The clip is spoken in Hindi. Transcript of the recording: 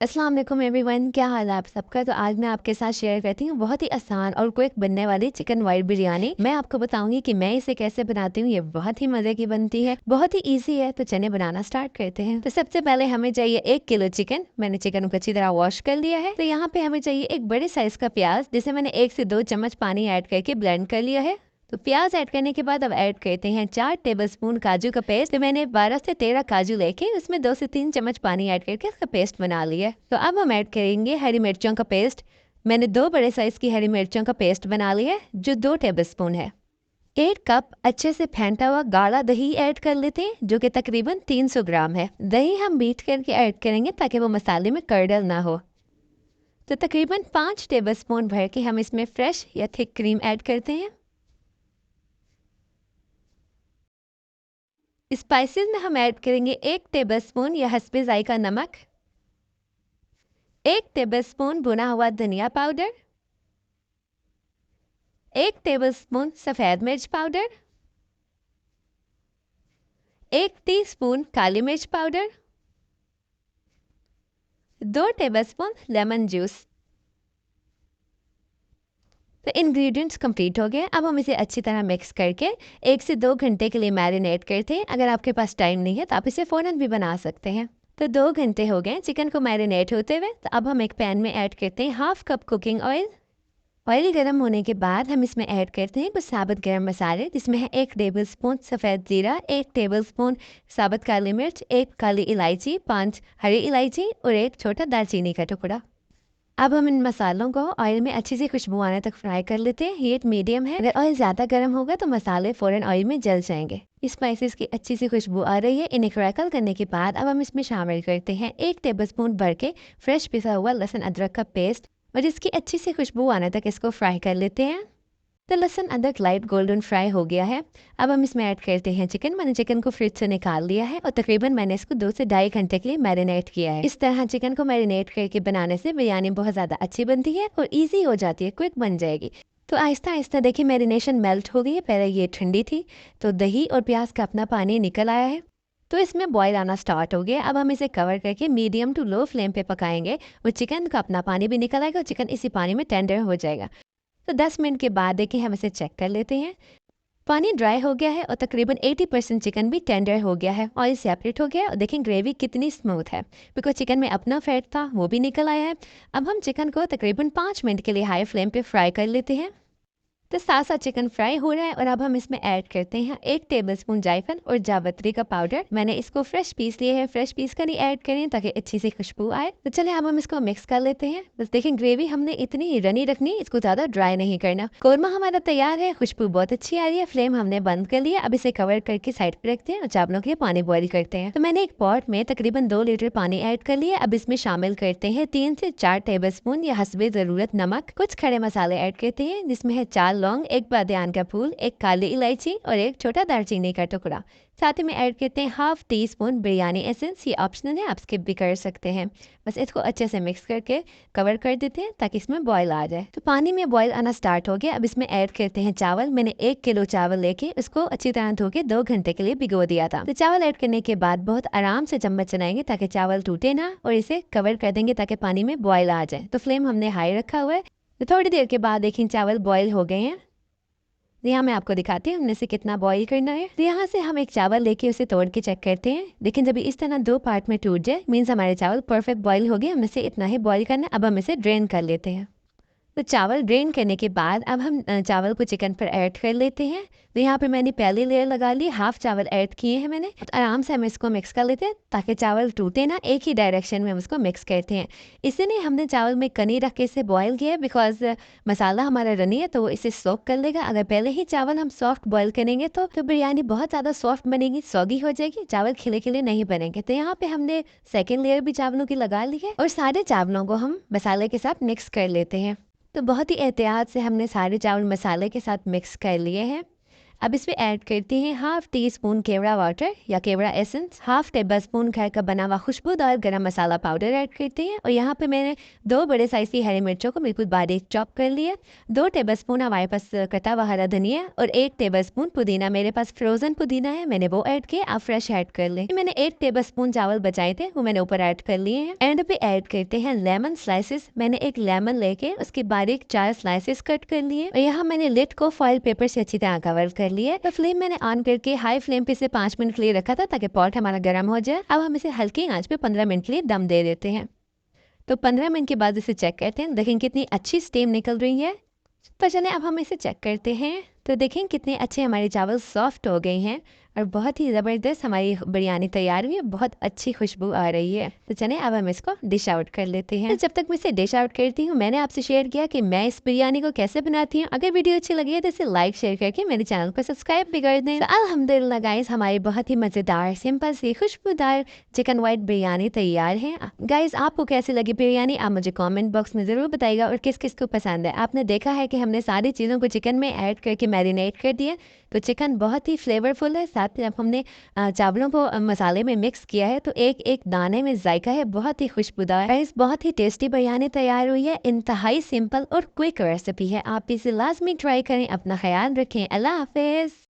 अस्सलाम वालेकुम एवरीवन, क्या हाल है आप सबका। तो आज मैं आपके साथ शेयर करती हूँ बहुत ही आसान और क्विक बनने वाली चिकन वाइट बिरयानी। मैं आपको बताऊंगी कि मैं इसे कैसे बनाती हूँ। ये बहुत ही मज़े की बनती है, बहुत ही इजी है। तो चलिए बनाना स्टार्ट करते हैं। तो सबसे पहले हमें चाहिए 1 किलो चिकन। मैंने चिकन को अच्छी तरह वॉश कर लिया है। तो यहाँ पे हमें चाहिए एक बड़े साइज का प्याज, जिसे मैंने 1 से 2 चम्मच पानी ऐड करके ब्लेंड कर लिया है। तो प्याज ऐड करने के बाद अब ऐड करते हैं 4 टेबलस्पून काजू का पेस्ट। तो मैंने 12 से 13 काजू लेके उसमें 2 से 3 चम्मच पानी ऐड करके इसका पेस्ट बना लिया है। तो अब हम ऐड करेंगे हरी मिर्चों का पेस्ट। मैंने 2 बड़े साइज की हरी मिर्चों का पेस्ट बना लिया है, जो 2 टेबलस्पून है। 1 कप अच्छे से फेंटा हुआ गाढ़ा दही ऐड कर लेते हैं, जो कि तकरीबन 300 ग्राम है। दही हम बीट करके ऐड करेंगे ताकि वो मसाले में कर्डल ना हो। तो तकरीबन 5 टेबलस्पून भर के हम इसमें फ्रेश या थिक क्रीम ऐड करते हैं। स्पाइसेस में हम ऐड करेंगे 1 टेबलस्पून या हस्बे जायका नमक, 1 टेबलस्पून भुना हुआ धनिया पाउडर, 1 टेबलस्पून सफ़ेद मिर्च पाउडर, 1 टीस्पून काली मिर्च पाउडर, 2 टेबलस्पून लेमन जूस। तो इंग्रेडिएंट्स कंप्लीट हो गए। अब हम इसे अच्छी तरह मिक्स करके 1 से 2 घंटे के लिए मैरिनेट करते हैं। अगर आपके पास टाइम नहीं है तो आप इसे फ़ौरन भी बना सकते हैं। तो 2 घंटे हो गए चिकन को मैरिनेट होते हुए। तो अब हम एक पैन में ऐड करते हैं half cup cooking oil. Oil गर्म होने के बाद हम इसमें ऐड करते हैं कुछ साबुत गरम मसाले, जिसमें है 1 टेबलस्पून सफ़ेद ज़ीरा, 1 टेबलस्पून साबुत काली मिर्च, 1 काली इलायची, 5 हरी इलायची और 1 छोटा दालचीनी का टुकड़ा। अब हम इन मसालों को ऑयल में अच्छी सी खुशबू आने तक फ्राई कर लेते हैं। हीट मीडियम है। अगर ऑयल ज़्यादा गर्म होगा तो मसाले फ़ौरन ऑयल में जल जाएंगे। स्पाइसेस की अच्छी सी खुशबू आ रही है। इन्हें क्रैकल करने के बाद अब हम इसमें शामिल करते हैं 1 टेबलस्पून भर के फ्रेश पिसा हुआ लहसुन अदरक का पेस्ट, और इसकी अच्छी सी खुशबू आने तक इसको फ्राई कर लेते हैं। तो लहसुन अदरक लाइट गोल्डन फ्राई हो गया है। अब हम इसमें ऐड करते हैं चिकन। मैंने चिकन को फ्रिज से निकाल लिया है और तकरीबन मैंने इसको 2 से ढाई घंटे के लिए मैरिनेट किया है। इस तरह चिकन को मैरिनेट करके बनाने से बिरयानी बहुत ज़्यादा अच्छी बनती है और ईजी हो जाती है, क्विक बन जाएगी। तो आहिस्ता आहिस्ता देखिए मैरिनेशन मेल्ट हो गई है। पहले ये ठंडी थी तो दही और प्याज का अपना पानी निकल आया है। तो इसमें बॉयल आना स्टार्ट हो गया। अब हम इसे कवर करके मीडियम टू लो फ्लेम पे पकाएंगे और चिकन का अपना पानी भी निकल आएगा और चिकन इसी पानी में टेंडर हो जाएगा। तो 10 मिनट के बाद देखिए हम इसे चेक कर लेते हैं। पानी ड्राई हो गया है और तकरीबन 80% चिकन भी टेंडर हो गया है। ऑयल सेपरेट हो गया है और देखें ग्रेवी कितनी स्मूथ है, बिकॉज चिकन में अपना फैट था वो भी निकल आया है। अब हम चिकन को तकरीबन 5 मिनट के लिए हाई फ्लेम पे फ्राई कर लेते हैं। तो साथ साथ चिकन फ्राई हो रहा है और अब हम इसमें ऐड करते हैं 1 टेबलस्पून जायफल और जावित्री का पाउडर। मैंने इसको फ्रेश पीस लिए है। फ्रेश पीस कर नहीं ऐड करें ताकि अच्छी सी खुशबू आए। तो चलिए अब हम इसको मिक्स कर लेते हैं। बस देखें ग्रेवी हमने इतनी रनी रखनी, इसको ज़्यादा ड्राई नहीं करना। कौरमा हमारा तैयार है। खुशबू बहुत अच्छी आ रही है। फ्लेम हमने बंद कर लिया। अब इसे कवर करके साइड पर रखते हैं और चावलों के लिए पानी बॉयल करते हैं। तो मैंने एक पॉट में तकरीबन 2 लीटर पानी ऐड कर लिया। अब इसमें शामिल करते हैं 3 से 4 टेबलस्पून या हस्बे ज़रूरत नमक। कुछ खड़े मसाले ऐड करते हैं, जिसमें है 4 लौंग, 1 बादियान का फूल, 1 काली इलायची और 1 छोटा दालचीनी का टुकड़ा। साथ ही में ऐड करते हैं half tea spoon biryani essence. ये ऑप्शनल है, आप स्किप भी कर सकते हैं। बस इसको अच्छे से मिक्स करके कवर कर देते हैं ताकि इसमें बॉयल आ जाए। तो पानी में बॉयल आना स्टार्ट हो गया। अब इसमें ऐड करते हैं चावल। मैंने 1 किलो चावल लेके उसको अच्छी तरह धो के 2 घंटे के लिए भिगो दिया था। तो चावल ऐड करने के बाद बहुत आराम से चम्मच चलाएंगे ताकि चावल टूटे ना, और इसे कवर कर देंगे ताकि पानी में बॉयल आ जाए। तो फ्लेम हमने हाई रखा हुआ है। तो थोड़ी देर के बाद देखिए चावल बॉयल हो गए हैं। तो यहाँ मैं आपको दिखाती हूँ हमने इसे कितना बॉईल करना है। तो यहाँ से हम एक चावल लेके उसे तोड़ के चेक करते हैं। लेकिन जब इस तरह 2 पार्ट में टूट जाए मीन्स हमारे चावल परफेक्ट बॉईल हो गए। हमने इसे इतना ही बॉईल करना है। अब हम इसे ड्रेन कर लेते हैं। तो चावल ड्रेन करने के बाद अब हम चावल को चिकन पर ऐड कर लेते हैं। तो यहाँ पे मैंने पहली लेयर लगा ली, हाफ चावल ऐड किए हैं मैंने। तो आराम से हम इसको मिक्स कर लेते हैं ताकि चावल टूटे ना। एक ही डायरेक्शन में हम इसको मिक्स करते हैं। इसलिए हमने चावल में कनी रख के इसे बॉयल किया है, बिकॉज मसाला हमारा रनी है तो वो इसे सोक कर लेगा। अगर पहले ही चावल हम सॉफ्ट बॉयल करेंगे तो बिरयानी बहुत ज़्यादा सॉफ्ट बनेगी, सॉगी हो जाएगी, चावल खिले खिले नहीं बनेंगे। तो यहाँ पे हमने सेकेंड लेयर भी चावलों की लगा ली है और सारे चावलों को हम मसाले के साथ मिक्स कर लेते हैं। तो बहुत ही एहतियात से हमने सारे चावल मसाले के साथ मिक्स कर लिए हैं। अब इसमें ऐड करते हैं हाफ टी स्पून केवड़ा वाटर या केवड़ा एसेंस, हाफ टेबल स्पून घर का बना हुआ खुशबूदार गरम मसाला पाउडर ऐड करते हैं। और यहाँ पे मैंने 2 बड़े साइज की हरी मिर्चों को बिल्कुल बारीक चॉप कर लिया, 2 टेबल स्पून हमारे पास कटा हुआ हरा धनिया और 1 टेबल स्पून पुदीना। मेरे पास फ्रोजन पुदीना है, मैंने वो ऐड किया, आप फ्रेश ऐड कर लें। मैंने 1 टेबल स्पून चावल बचाए थे, वो मैंने ऊपर ऐड कर लिए हैं। एंड पे ऐड करते हैं लेमन स्लाइसेस। मैंने एक लेमन लेके उसके बारीक 4 स्लाइसेस कट कर लिए। और यहाँ मैंने लिड को फॉइल पेपर से अच्छी तरह कवर कर लिया। तो फ्लेम मैंने ऑन करके हाई फ्लेम पे से 5 मिनट के लिए रखा था ताकि पॉट हमारा गर्म हो जाए। अब हम इसे हल्की आंच पे 15 मिनट के लिए दम दे देते हैं। तो 15 मिनट के बाद इसे चेक करते हैं, देखें कितनी अच्छी स्टीम निकल रही है। तो चलें अब हम इसे चेक करते हैं। तो देखें कितने अच्छे हमारे चावल सॉफ्ट हो गए हैं और बहुत ही ज़बरदस्त हमारी बिरयानी तैयार हुई है, बहुत अच्छी खुशबू आ रही है। तो चलें अब हम इसको डिश आउट कर लेते हैं। तो जब तक मैं इसे डिश आउट करती हूँ, मैंने आपसे शेयर किया कि मैं इस बिरयानी को कैसे बनाती हूँ। अगर वीडियो अच्छी लगी है तो इसे लाइक शेयर करके मेरे चैनल को सब्सक्राइब भी कर दें। तो अल्हम्दुलिल्लाह गाइस, हमारी बहुत ही मज़ेदार सिंपल सी खुशबूदार चिकन वाइट बिरयानी तैयार है। गाइस, आपको कैसी लगी बिरयानी आप मुझे कमेंट बॉक्स में ज़रूर बताइएगा और किस किस को पसंद है। आपने देखा है कि हमने सारी चीज़ों को चिकन में ऐड करके मैरिनेट कर दिया, तो चिकन बहुत ही फ्लेवरफुल है। साथ में अब हमने चावलों को मसाले में मिक्स किया है, तो एक एक दाने में जायका है, बहुत ही खुशबूदार। गाइस, बहुत ही टेस्टी बिरयानी तैयार हुई है। इंतहाई सिंपल और क्विक रेसिपी है, आप इसे लाजमी ट्राई करें। अपना ख्याल रखें। अल्लाह हाफिज़।